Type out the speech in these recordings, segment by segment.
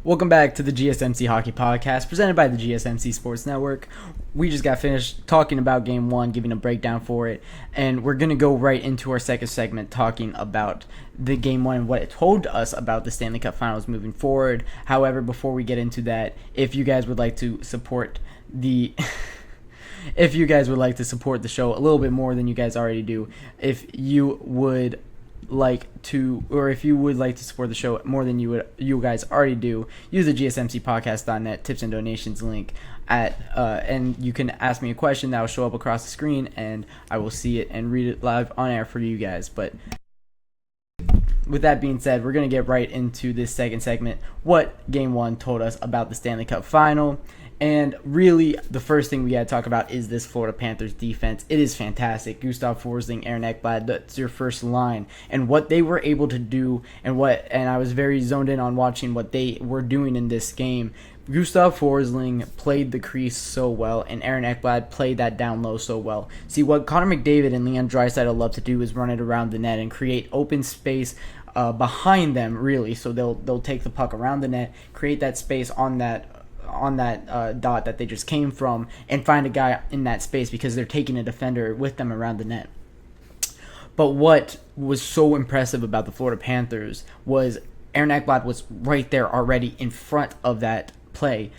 Welcome back to the GSMC Hockey Podcast, presented by the GSMC Sports Network. We just got finished talking about Game 1, giving a breakdown for it, and we're going to go right into our second segment talking about the Game 1 and what it told us about the Stanley Cup Finals moving forward. However, before we get into that, if you guys would like to support the... if you guys would like to support the show a little bit more than you guys already do, if you would like to support the show more than you guys already do, use the GSMCpodcast.net tips and donations link and you can ask me a question that will show up across the screen, and I will see it and read it live on air for you guys. But with that being said, we're going to get right into this second segment, what Game 1 told us about the Stanley Cup Final. And really, the first thing we got to talk about is this Florida Panthers defense. It is fantastic. Gustav Forsling, Aaron Ekblad, that's your first line. And what they were able to do, and I was very zoned in on watching what they were doing in this game. Gustav Forsling played the crease so well, and Aaron Ekblad played that down low so well. See, what Connor McDavid and Leon Draisaitl love to do is run it around the net and create open space behind them, really. So they'll take the puck around the net, create that space on that dot that they just came from, and find a guy in that space because they're taking a defender with them around the net. But what was so impressive about the Florida Panthers was Aaron Ekblad was right there already in front of that play,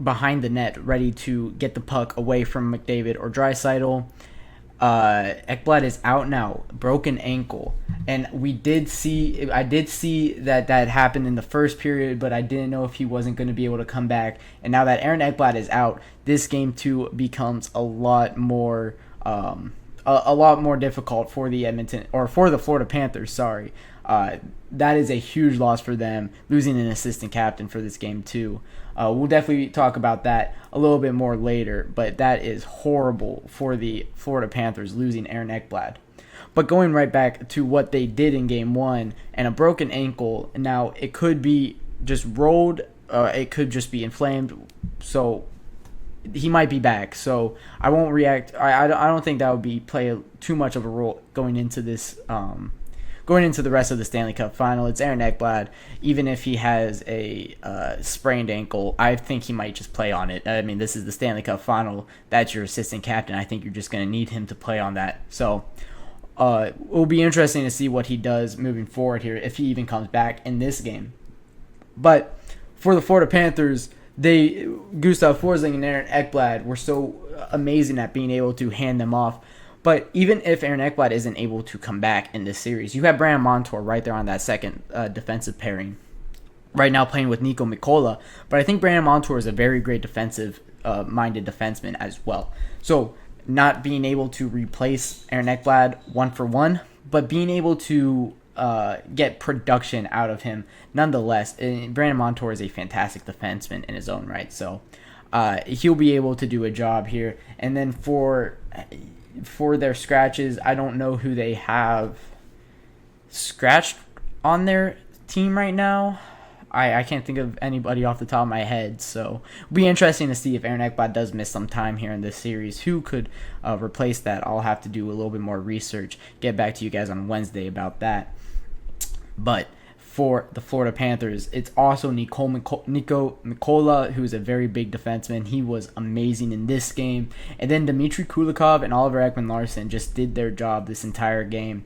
behind the net, ready to get the puck away from McDavid or Draisaitl. Ekblad is out now, broken ankle, and I did see that happened in the first period, but I didn't know if he wasn't going to be able to come back. And now that Aaron Ekblad is out, this game too becomes a lot more difficult for the Florida Panthers. Sorry, that is a huge loss for them, losing an assistant captain for this game too. We'll definitely talk about that a little bit more later, but that is horrible for the Florida Panthers, losing Aaron Ekblad. But going right back to what they did in Game 1, and a broken ankle, now it could be just rolled, it could just be inflamed, so he might be back. So I won't react. I don't think that would play too much of a role going into this going into the rest of the Stanley Cup Final. It's Aaron Ekblad. Even if he has a sprained ankle, I think he might just play on it. I mean, this is the Stanley Cup Final. That's your assistant captain. I think you're just going to need him to play on that. So it will be interesting to see what he does moving forward here, if he even comes back in this game. But for the Florida Panthers, Gustav Forsling and Aaron Ekblad were so amazing at being able to hand them off. But even if Aaron Ekblad isn't able to come back in this series, you have Brandon Montour right there on that second defensive pairing, right now playing with Niko Mikkola. But I think Brandon Montour is a very great defensive-minded defenseman as well. So not being able to replace Aaron Ekblad 1-for-1, but being able to get production out of him nonetheless. Brandon Montour is a fantastic defenseman in his own right. So he'll be able to do a job here. And then for their scratches, I don't know who they have scratched on their team right now. I can't think of anybody off the top of my head, so it'll be interesting to see if Aaron Ekblad does miss some time here in this series. Who could replace that? I'll have to do a little bit more research, get back to you guys on Wednesday about that. But for the Florida Panthers, it's also Niko Mikkola, who is a very big defenseman. He was amazing in this game. And then Dmitry Kulikov and Oliver Ekman-Larsson just did their job this entire game.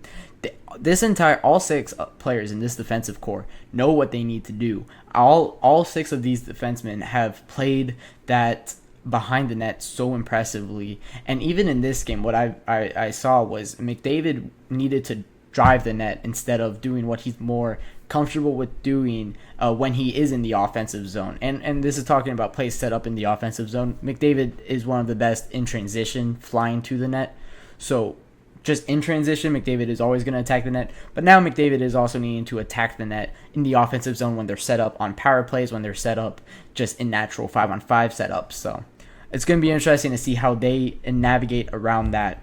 All six players in this defensive core know what they need to do. All six of these defensemen have played that behind the net so impressively. And even in this game, what I saw was McDavid needed to drive the net instead of doing what he's more comfortable with doing when he is in the offensive zone. And this is talking about plays set up in the offensive zone. McDavid is one of the best in transition, flying to the net. So just in transition, McDavid is always going to attack the net. But now McDavid is also needing to attack the net in the offensive zone when they're set up on power plays, when they're set up just in natural 5-on-5 setups. So it's going to be interesting to see how they navigate around that.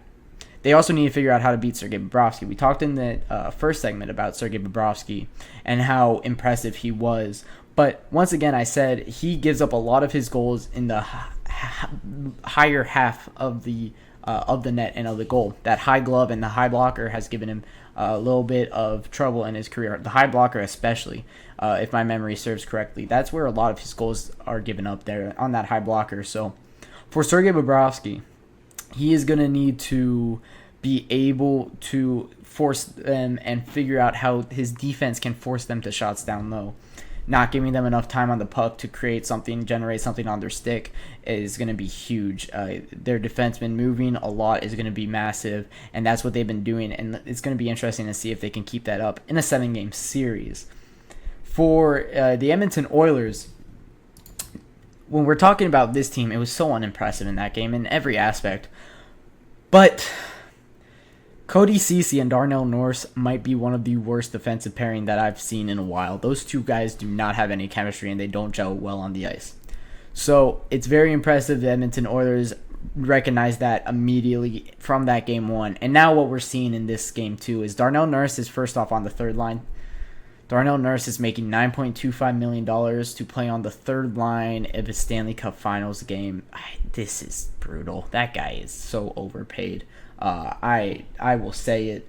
They also need to figure out how to beat Sergei Bobrovsky. We talked in the first segment about Sergei Bobrovsky and how impressive he was. But once again, I said he gives up a lot of his goals in the higher half of the of the net and of the goal. That high glove and the high blocker has given him a little bit of trouble in his career. The high blocker especially, if my memory serves correctly. That's where a lot of his goals are given up there, on that high blocker. So for Sergei Bobrovsky, he is going to need to be able to force them and figure out how his defense can force them to shots down low. Not giving them enough time on the puck to create something, generate something on their stick is going to be huge. Their defenseman moving a lot is going to be massive, and that's what they've been doing, and it's going to be interesting to see if they can keep that up in a 7-game series. For the Edmonton Oilers, when we're talking about this team, it was so unimpressive in that game in every aspect. But Cody Ceci and Darnell Nurse might be one of the worst defensive pairing that I've seen in a while. Those two guys do not have any chemistry, and they don't gel well on the ice. So it's very impressive the Edmonton Oilers recognize that immediately from that game one. And now what we're seeing in this game two is Darnell Nurse is first off on the third line. Darnell Nurse is making $9.25 million to play on the third line of a Stanley Cup Finals game. This is brutal. That guy is so overpaid. I will say it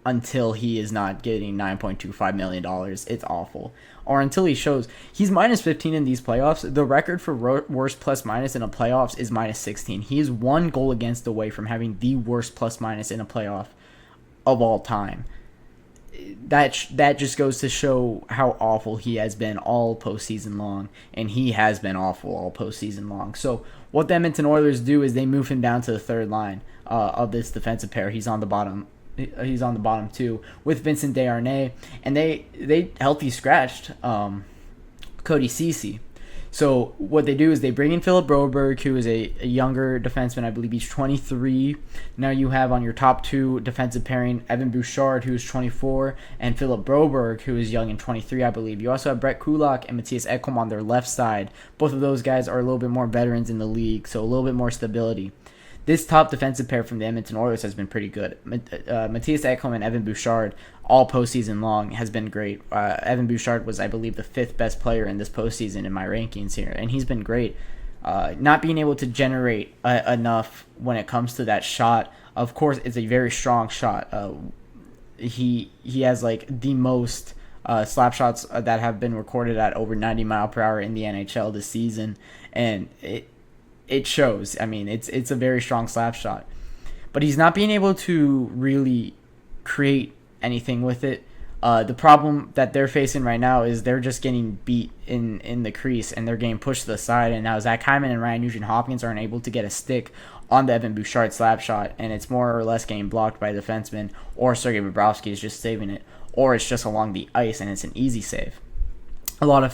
until he is not getting $9.25 million. It's awful. Or until he shows. He's minus 15 in these playoffs. The record for worst plus minus in a playoffs is minus 16. He is one goal against away from having the worst plus minus in a playoff of all time. That just goes to show how awful he has been all postseason long, and he has been awful all postseason long. So what the Edmonton Oilers do is they move him down to the third line of this defensive pair. He's on the bottom. He's on the bottom too with Vincent Desharnais, and they healthy scratched Cody Ceci. So what they do is they bring in Philip Broberg, who is a younger defenseman. I believe he's 23. Now you have on your top two defensive pairing Evan Bouchard, who is 24, and Philip Broberg, who is young and 23, I believe. You also have Brett Kulak and Matthias Ekholm on their left side. Both of those guys are a little bit more veterans in the league, so a little bit more stability. This top defensive pair from the Edmonton Oilers has been pretty good. Matthias Ekholm and Evan Bouchard, all postseason long, has been great. Evan Bouchard was, I believe, the 5th best player in this postseason in my rankings here, and he's been great. Not being able to generate enough when it comes to that shot. Of course, it's a very strong shot. He has like the most slap shots that have been recorded at over 90 mile per hour in the NHL this season, and it shows. I mean, it's a very strong slap shot. But he's not being able to really create anything with it. The problem that they're facing right now is they're just getting beat in the crease, and they're getting pushed to the side. And now Zach Hyman and Ryan Nugent-Hopkins aren't able to get a stick on the Evan Bouchard slap shot, and it's more or less getting blocked by the defenseman, or Sergei Bobrovsky is just saving it, or it's just along the ice and it's an easy save. A lot of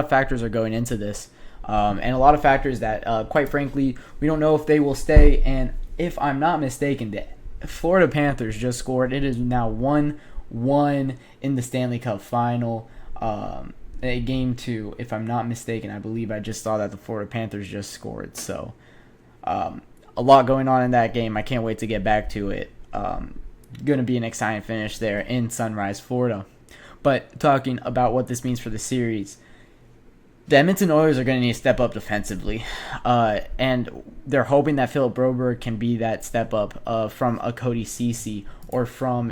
factors are going into this. And a lot of factors that, quite frankly, we don't know if they will stay. And if I'm not mistaken, the Florida Panthers just scored. It is now 1-1 in the Stanley Cup Final. Game 2, if I'm not mistaken. I believe I just saw that the Florida Panthers just scored. So a lot going on in that game. I can't wait to get back to it. Going to be an exciting finish there in Sunrise, Florida. But talking about what this means for the series, the Edmonton Oilers are going to need to step up defensively, and they're hoping that Philip Broberg can be that step up from a Cody Ceci or from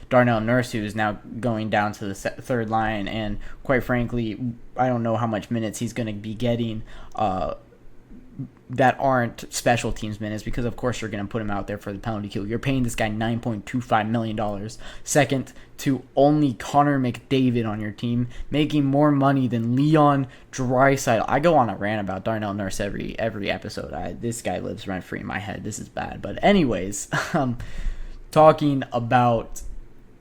Darnell Nurse, who is now going down to the third line. And quite frankly, I don't know how much minutes he's going to be getting that aren't special teams minutes, because of course you're going to put him out there for the penalty kill. You're paying this guy $9.25 million, second to only Connor McDavid on your team, making more money than Leon Draisaitl. I go on a rant about Darnell Nurse every episode. This guy lives rent free in my head. This is bad. But anyways, talking about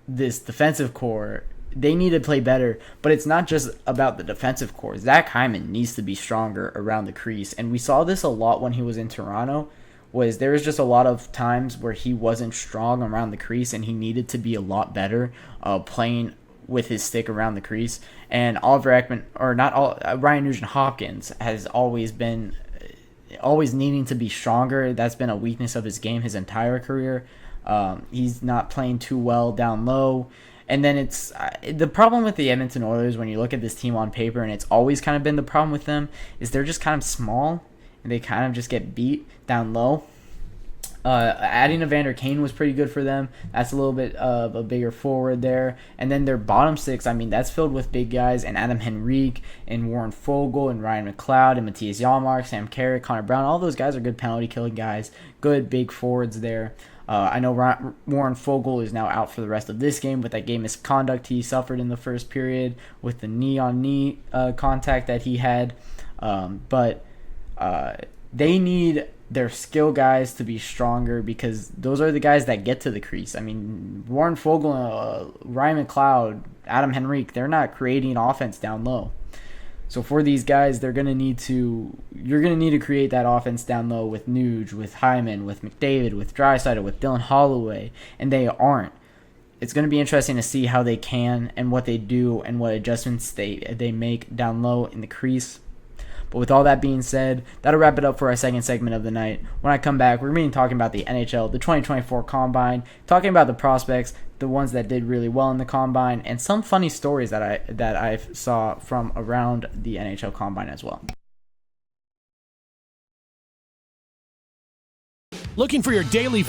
this defensive core, they need to play better, but it's not just about the defensive core. Zach Hyman needs to be stronger around the crease, and we saw this a lot when he was in Toronto. There was just a lot of times where he wasn't strong around the crease, and he needed to be a lot better playing with his stick around the crease. And Ryan Nugent-Hopkins has always needing to be stronger. That's been a weakness of his game his entire career. He's not playing too well down low. And then it's the problem with the Edmonton Oilers when you look at this team on paper, and it's always kind of been the problem with them, is they're just kind of small and they kind of just get beat down low. Adding Evander Kane was pretty good for them. That's a little bit of a bigger forward there. And then their bottom six, I mean, that's filled with big guys, and Adam Henrique and Warren Fogle and Ryan McLeod and Matthias Janmark, Sam Carrick, Connor Brown. All those guys are good penalty killing guys. Good big forwards there. I know Warren Fogle is now out for the rest of this game with that game misconduct he suffered in the first period with the knee-on-knee contact that he had. But they need their skill guys to be stronger, because those are the guys that get to the crease. I mean, Warren Fogle, Ryan McLeod, Adam Henrique, they're not creating offense down low. So for these guys, you're going to need to create that offense down low with Nuge, with Hyman, with McDavid, with Draisaitl, with Dylan Holloway, and they aren't. It's going to be interesting to see how they can and what they do and what adjustments they make down low in the crease. But with all that being said, that'll wrap it up for our second segment of the night. When I come back, we're going to be talking about the NHL, the 2024 Combine, talking about the prospects, the ones that did really well in the Combine, and some funny stories that I saw from around the NHL Combine as well. Looking for your daily